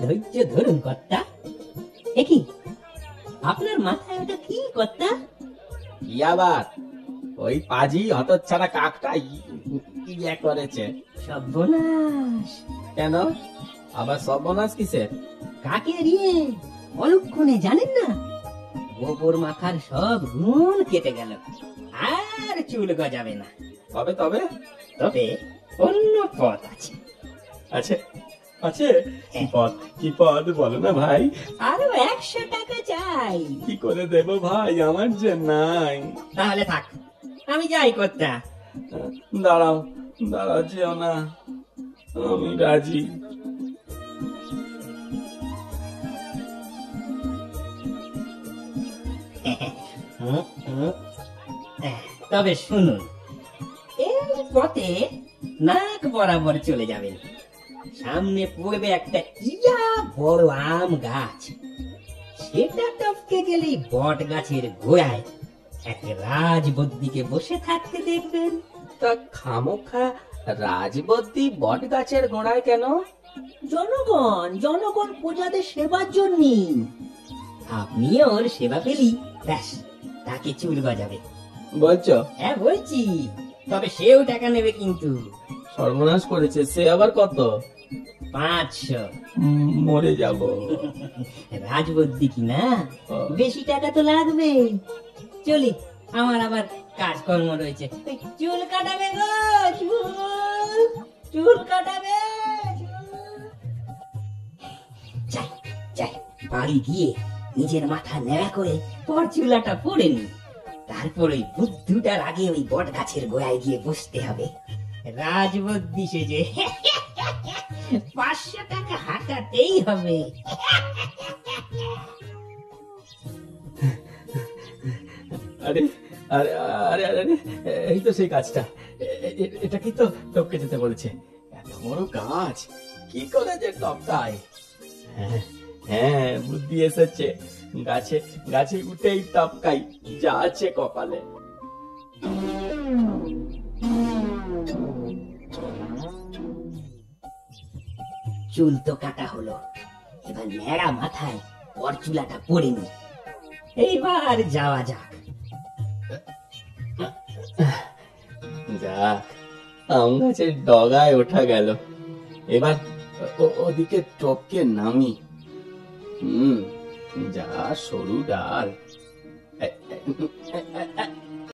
ধৈর্য ধরুন কর্তা। একই আপনার মাথায় ওটা কি কর্তা? কি আবার? ওই পাজি হতচ্ছাড়া কাকটা ইয়ে করেছে। সর্বনাশ! কেন আবার সর্বনাশ কিসের? কাকের অলক্ষণে জানেন না? গোবর মাথার সব গুণ কেটে গেল, আর চুল গজাবে না। তবে তবে তবে অন্য পথ আছে। আছে আছে কি পথ? কি পথ বলো না ভাই। আরো 100 টাকা চাই। কি করে দেব ভাই, আমার যে নাই। তাহলে থাক, আমি যাই কর্তা। দাঁড়াও দাঁড়াও, যেও না, আমি রাজি। তবে শুনুন, এই পথে নাক বরাবর চলে যাবেন। সামনে পড়বে একটা ইয়া বড় আম গাছ। সেটা টপকে গেলেই বট গাছের গোড়ায় এক রাজবদ্দিকে বসে থাকতে দেখবেন। তা খামোখা রাজবদ্দি বট গাছের গোড়ায় কেন? জনগণ প্রজাদের সেবার জন্য। আপনি ওর সেবা পেলি ব্যাস, তাকে চুল গজাবে। বলছো? হ্যাঁ বলছি, তবে সেও টাকা নেবে কিন্তু। সর্বনাশ করেছে সে, আবার কত? 500। মরে যাব। রাজবদ্দি কি না, বেশি টাকা তো লাগবে। চলি, আমার আবার কাজকর্ম রয়েছে। চুল কাটাবে গো, চুল কাটাবে। যাই যাই, বাড়ি গিয়ে নিজের মাথা ন্যাড়া করে পর চুলাটা পরে নি। তারপর ওই বুদ্ধুটার আগে ওই বট গাছের গোড়ায় গিয়ে বসতে হবে রাজবদ্দি সেজে। 500 টাকা হাঁটাতেই হবে। আরে আরে আরে আরে, এই তো সেই গাছটা। এটা কি তো টপকে যেতে বলেছে? এত বড় গাছ কি করে যে টপকায়? হ্যাঁ হ্যাঁ, বুদ্ধি এসেছে। গাছে গাছে উঠেই টপকাই, যা আছে কপালে। চুল তো কাটা হলো, এবার ন্যাড়া মাথায় পর চুলাটা পরে নি। এইবার যাওয়া যাক। যাক, আম গাছের ডগায় ওঠা গেল। এবার ওদিকে টপকে নামি। যা সরু ডাল।